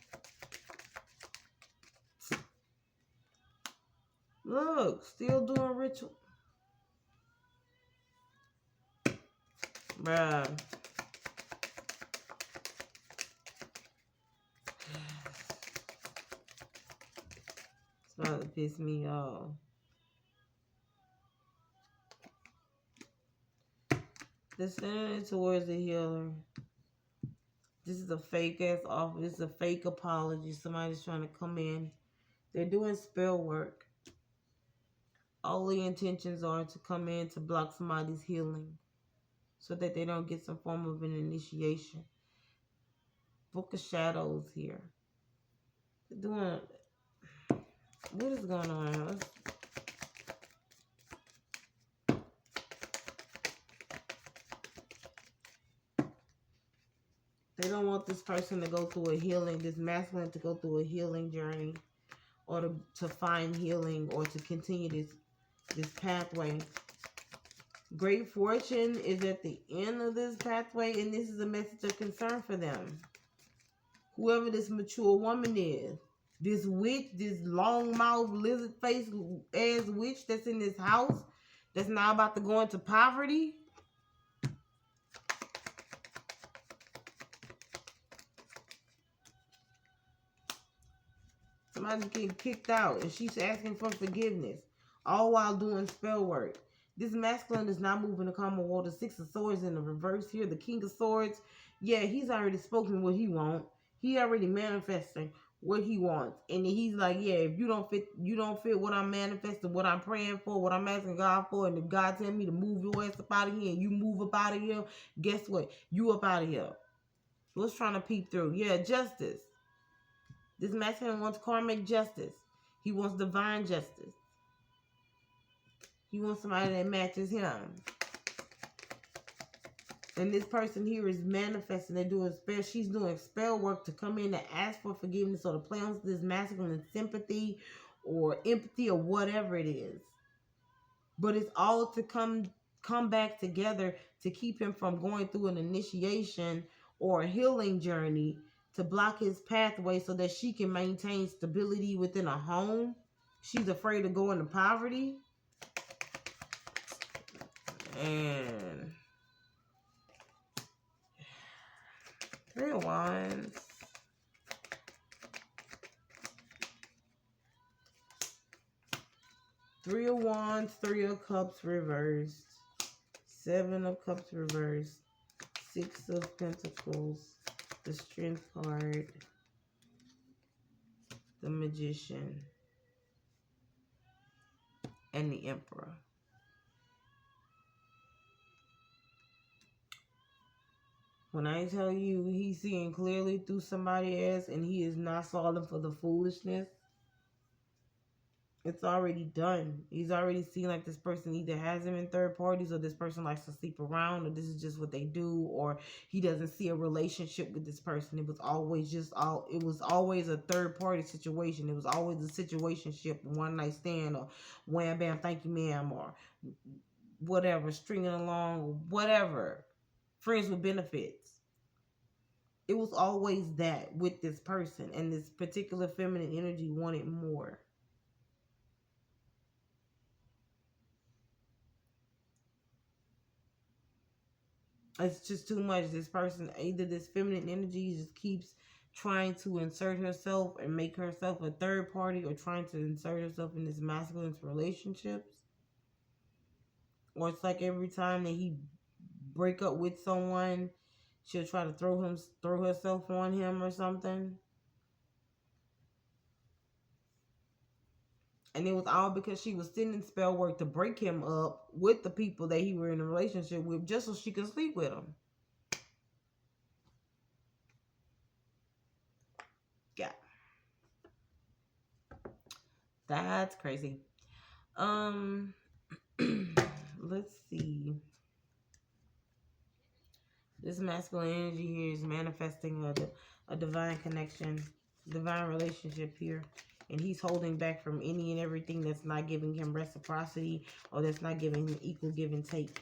Look, still doing ritual. Bruh. It's about to piss me off. They're sending it towards a healer. This is a fake ass offer. This is a fake apology. Somebody's trying to come in. They're doing spell work. All the intentions are to come in to block somebody's healing so that they don't get some form of an initiation. Book of Shadows here. They're doing... What is going on? They don't want this person to go through a healing, this masculine to go through a healing journey, or to find healing, or to continue this pathway. Great fortune is at the end of this pathway, and this is a message of concern for them. Whoever this mature woman is, this witch, this long-mouthed, lizard-faced ass witch that's in this house, that's now about to go into poverty. Somebody's getting kicked out, and she's asking for forgiveness, all while doing spell work. This masculine is not moving to calm or water. 6 of Swords in the reverse here. The King of Swords. Yeah, he's already spoken what he wants. He already manifesting what he wants. And he's like, yeah, if you don't fit what I'm manifesting, what I'm praying for, what I'm asking God for, and if God tell me to move your ass up out of here and you move up out of here, guess what? You up out of here. What's trying to peep through? Yeah, justice. This masculine wants karmic justice. He wants divine justice. He wants somebody that matches him. And this person here is manifesting. They're doing spell. She's doing spell work to come in and ask for forgiveness or to play on this masculine sympathy or empathy or whatever it is. But it's all to come back together to keep him from going through an initiation or a healing journey, to block his pathway so that she can maintain stability within a home. She's afraid of going to poverty. And 3 of Wands. Three of Wands, 3 of Cups reversed. 7 of Cups reversed. 6 of Pentacles. The Strength card. The Magician. And the Emperor. When I tell you he's seeing clearly through somebody else and he is not falling for the foolishness, it's already done. He's already seen like this person either has him in third parties, or this person likes to sleep around, or this is just what they do, or he doesn't see a relationship with this person. It was always a third party situation. It was always a situationship, one night stand, or wham bam thank you ma'am, or whatever, stringing along, whatever. Friends with benefits. It was always that with this person, and this particular feminine energy wanted more. It's just too much. This person, either this feminine energy just keeps trying to insert herself and make herself a third party, or trying to insert herself in this masculine relationships. Or it's like every time that he break up with someone, she'll try to throw herself on him or something. And it was all because she was sending spell work to break him up with the people that he were in a relationship with, just so she could sleep with him. Yeah. That's crazy. Let's see. This masculine energy here is manifesting a divine connection, divine relationship here. And he's holding back from any and everything that's not giving him reciprocity, or that's not giving him equal give and take.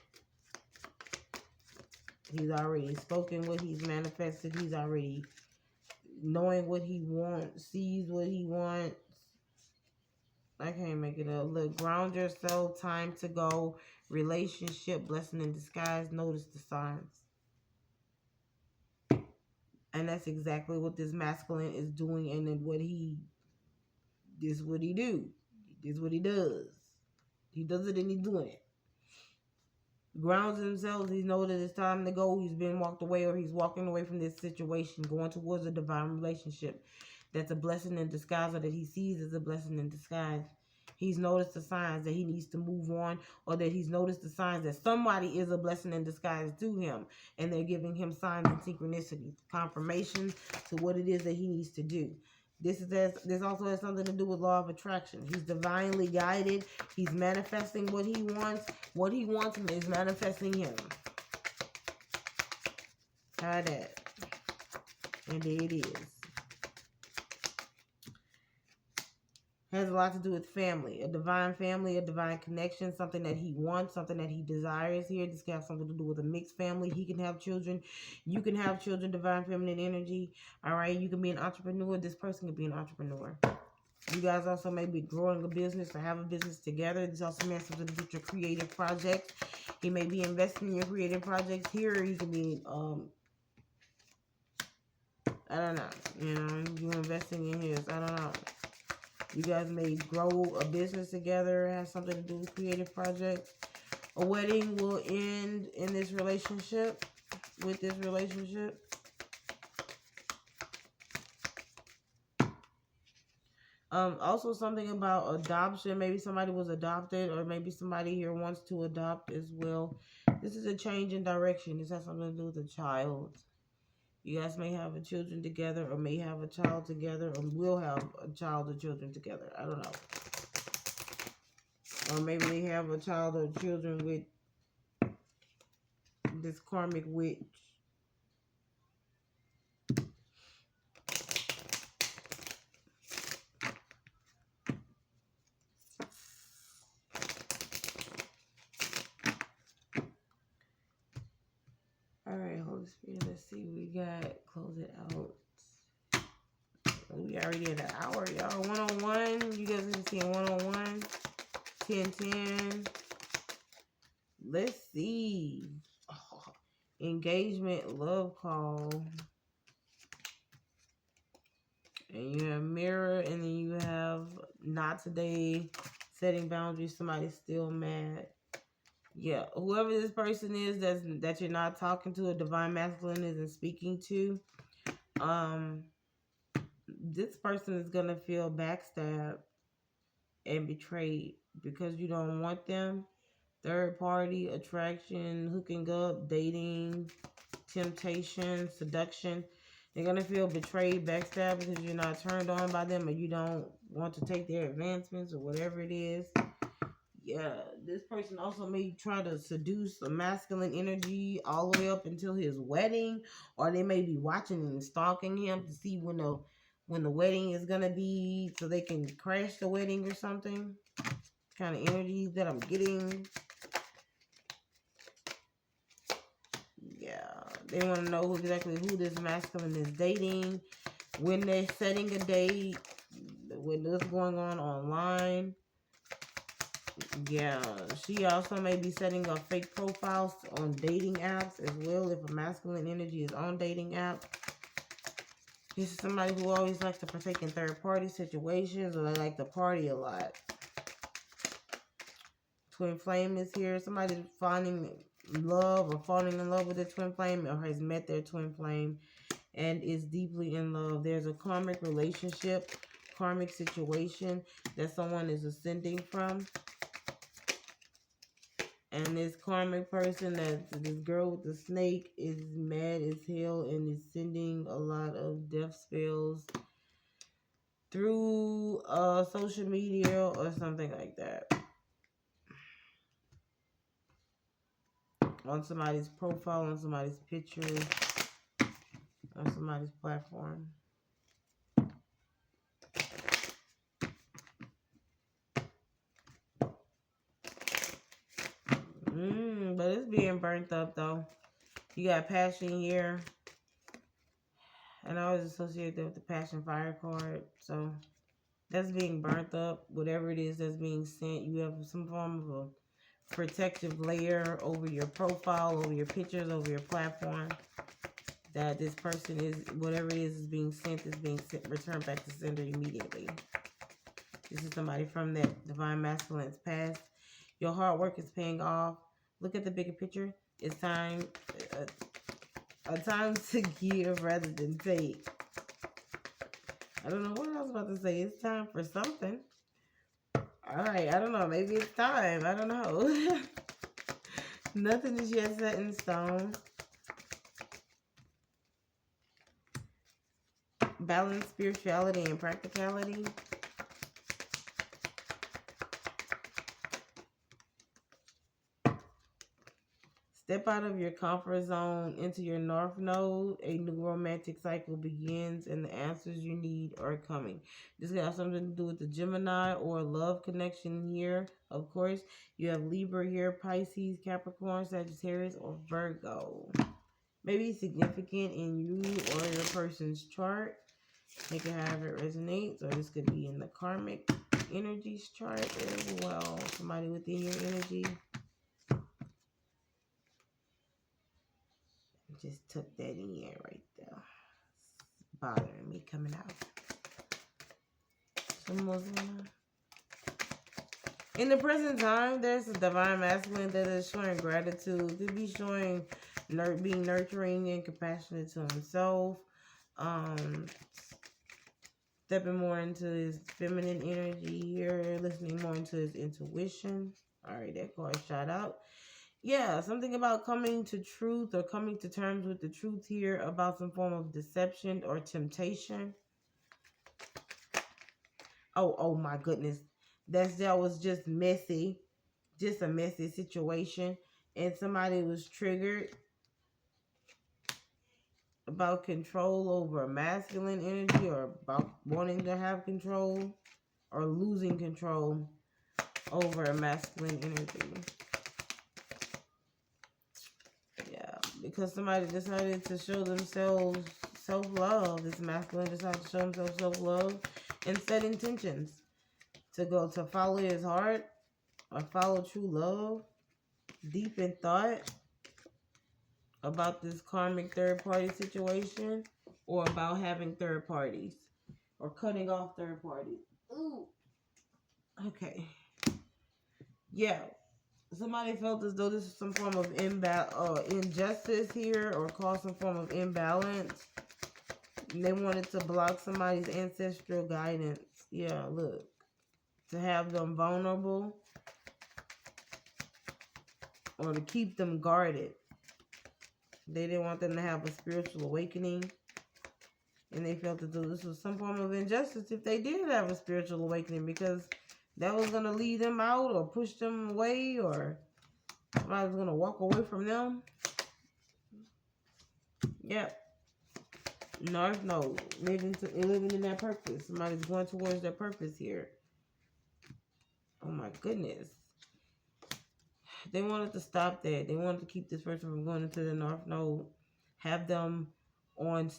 He's already spoken what he's manifested. He's already knowing what he wants, sees what he wants. I can't make it up. Look, ground yourself, time to go, relationship, blessing in disguise, notice the signs. And that's exactly what this masculine is doing, and then this is what he do. This is what he does. He does it and he's doing it. Grounds himself. He knows that it's time to go. He's been walked away, or he's walking away from this situation, going towards a divine relationship. That's a blessing in disguise, or that he sees as a blessing in disguise. He's noticed the signs that he needs to move on, or that he's noticed the signs that somebody is a blessing in disguise to him, and they're giving him signs and synchronicities, confirmation to what it is that he needs to do. This also has something to do with law of attraction. He's divinely guided. He's manifesting what he wants. What he wants is manifesting him. Try that. And there it is. Has a lot to do with family. A divine family, a divine connection, something that he wants, something that he desires here. This can have something to do with a mixed family. He can have children. You can have children, divine feminine energy. All right, you can be an entrepreneur. This person can be an entrepreneur. You guys also may be growing a business or have a business together. This also has something to do with your creative projects. He may be investing in your creative projects here. He can be, I don't know. You know, you're investing in his. I don't know. You guys may grow a business together. It has something to do with creative projects. A wedding will end in this relationship, with this relationship. Also something about adoption. Maybe somebody was adopted, or maybe somebody here wants to adopt as well. This is a change in direction. This has something to do with a child. You guys may have a children together, or may have a child together, or will have a child or children together. I don't know. Or maybe they have a child or children with this karmic witch. Alright, Holy Spirit, let's see what we got. Close it out. We already at an hour, y'all. 1-on-1. You guys can see a 1-on-1. 10-10. Let's see. Oh, engagement, love call. And you have mirror, and then you have not today, setting boundaries, somebody's still mad. Yeah, whoever this person is that you're not talking to, a divine masculine isn't speaking to, this person is gonna feel backstabbed and betrayed because you don't want them. Third party, attraction, hooking up, dating, temptation, seduction. They're going to feel betrayed, backstabbed because you're not turned on by them, or you don't want to take their advancements, or whatever it is. Yeah, this person also may try to seduce a masculine energy all the way up until his wedding, or they may be watching and stalking him to see when the wedding is going to be, so they can crash the wedding or something. Kind of energies that I'm getting. Yeah, they want to know exactly who this masculine is dating, when they're setting a date, what's going on online. Yeah, she also may be setting up fake profiles on dating apps as well, if a masculine energy is on dating apps. This is somebody who always likes to partake in third-party situations, or they like to party a lot. Twin flame is here. Somebody's finding love or falling in love with their twin flame, or has met their twin flame and is deeply in love. There's a karmic relationship, karmic situation that someone is ascending from. And this karmic person, this girl with the snake, is mad as hell and is sending a lot of death spells through social media or something like that. On somebody's profile, on somebody's picture, on somebody's platform. But it's being burnt up though. You got passion here. And I always associate that with the passion fire card. So that's being burnt up. Whatever it is that's being sent, you have some form of a protective layer over your profile, over your pictures, over your platform, that this person is, whatever it is being sent, is being sent, returned back to sender immediately. This is somebody from that divine masculine's past. Your hard work is paying off. Look at the bigger picture. It's time, a time to give rather than take. I don't know what I was about to say. It's time for something. Alright, I don't know. Maybe it's time. I don't know. Nothing is yet set in stone. Balance spirituality and practicality. Step out of your comfort zone into your north node. A new romantic cycle begins, and the answers you need are coming. This got something to do with the Gemini or love connection here. Of course, you have Libra here, Pisces, Capricorn, Sagittarius, or Virgo. Maybe significant in you or your person's chart. Take it however it resonates, or this could be in the karmic energies chart as well. Somebody within your energy. Just took that in right there. It's bothering me coming out. Some Muslim. In the present time, there's a divine masculine that is showing gratitude. To be showing, being nurturing and compassionate to himself. Stepping more into his feminine energy here. Listening more into his intuition. Alright, that card shot out. Yeah, something about coming to truth or coming to terms with the truth here about some form of deception or temptation. Oh my goodness. That was just messy. Just a messy situation. And somebody was triggered about control over masculine energy or about wanting to have control or losing control over masculine energy. Yeah, because somebody decided to show themselves self-love. This masculine decided to show himself self-love and set intentions to follow his heart or follow true love, deep in thought about this karmic third party situation or about having third parties or cutting off third parties. Ooh. Okay. Yeah. Somebody felt as though this is some form of injustice here or caused some form of imbalance. They wanted to block somebody's ancestral guidance. Yeah, look. To have them vulnerable or to keep them guarded. They didn't want them to have a spiritual awakening. And they felt that this was some form of injustice if they did have a spiritual awakening, because that was going to lead them out or push them away, or somebody was going to walk away from them. Yep. North Node. Living in that purpose. Somebody's going towards their purpose here. Oh my goodness. They wanted to stop that. They wanted to keep this person from going into the North Node. Have them on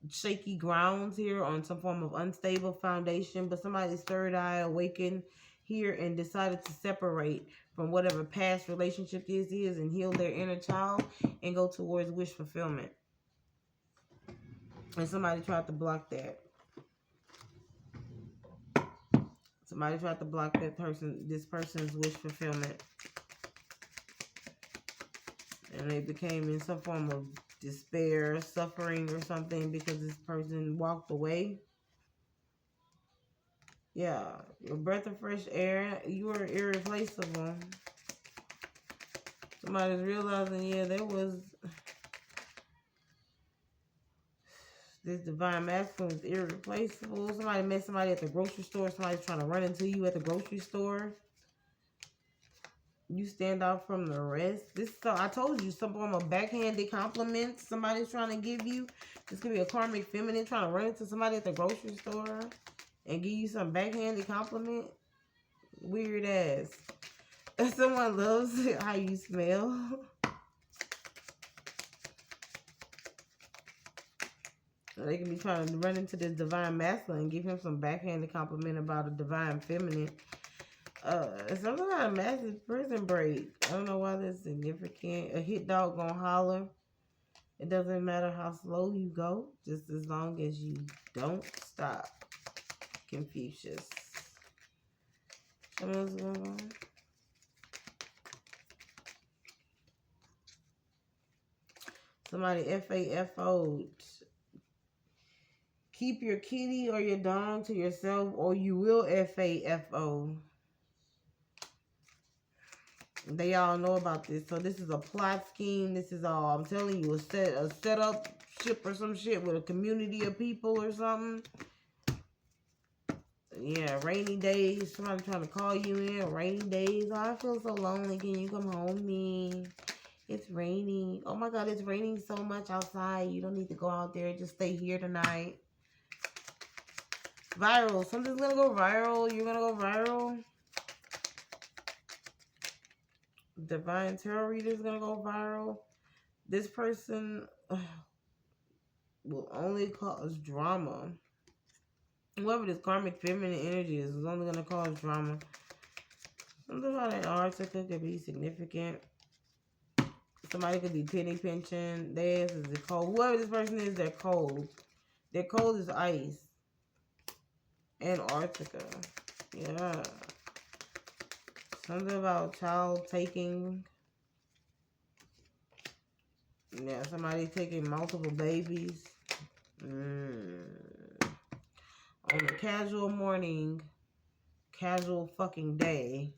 shaky grounds here, on some form of unstable foundation. But somebody's third eye awakened here and decided to separate from whatever past relationship this is and heal their inner child and go towards wish fulfillment. And somebody tried to block that. Somebody tried to block this person's wish fulfillment. And they became in some form of despair, suffering, or something because this person walked away. Yeah, a breath of fresh air. You are irreplaceable. Somebody's realizing, yeah, there was this divine masculine is irreplaceable. Somebody met somebody at the grocery store. Somebody's trying to run into you at the grocery store. You stand out from the rest. I told you, some form of backhanded compliments somebody's trying to give you. This could be a karmic feminine trying to run into somebody at the grocery store and give you some backhanded compliment. Weird ass. If someone loves how you smell. They can be trying to run into this divine masculine and give him some backhanded compliment about a divine feminine. Something about a massive prison break. I don't know why that's significant. A hit dog gonna holler. It doesn't matter how slow you go, just as long as you don't stop. Confucius. What else going on? Somebody FAFO'd. Keep your kitty or your dog to yourself or you will FAFO. They all know about this. So this is a plot scheme. This is all, I'm telling you, a setup ship or some shit with a community of people or something. Yeah, rainy days. Somebody trying to call you in. Rainy days. Oh, I feel so lonely. Can you come home to me? It's raining. Oh my God, it's raining so much outside. You don't need to go out there. Just stay here tonight. Viral. Something's going to go viral. You're going to go viral. Divine Tarot Reader is going to go viral. This person will only cause drama. Whoever this karmic feminine energy is only going to cause drama. Something about Antarctica could be significant. Somebody could be penny pinching. Theirs is the cold. Whoever this person is, they're cold. Their cold is ice. Antarctica. Yeah. Something about child taking. Yeah, somebody taking multiple babies. On a casual morning, casual fucking day,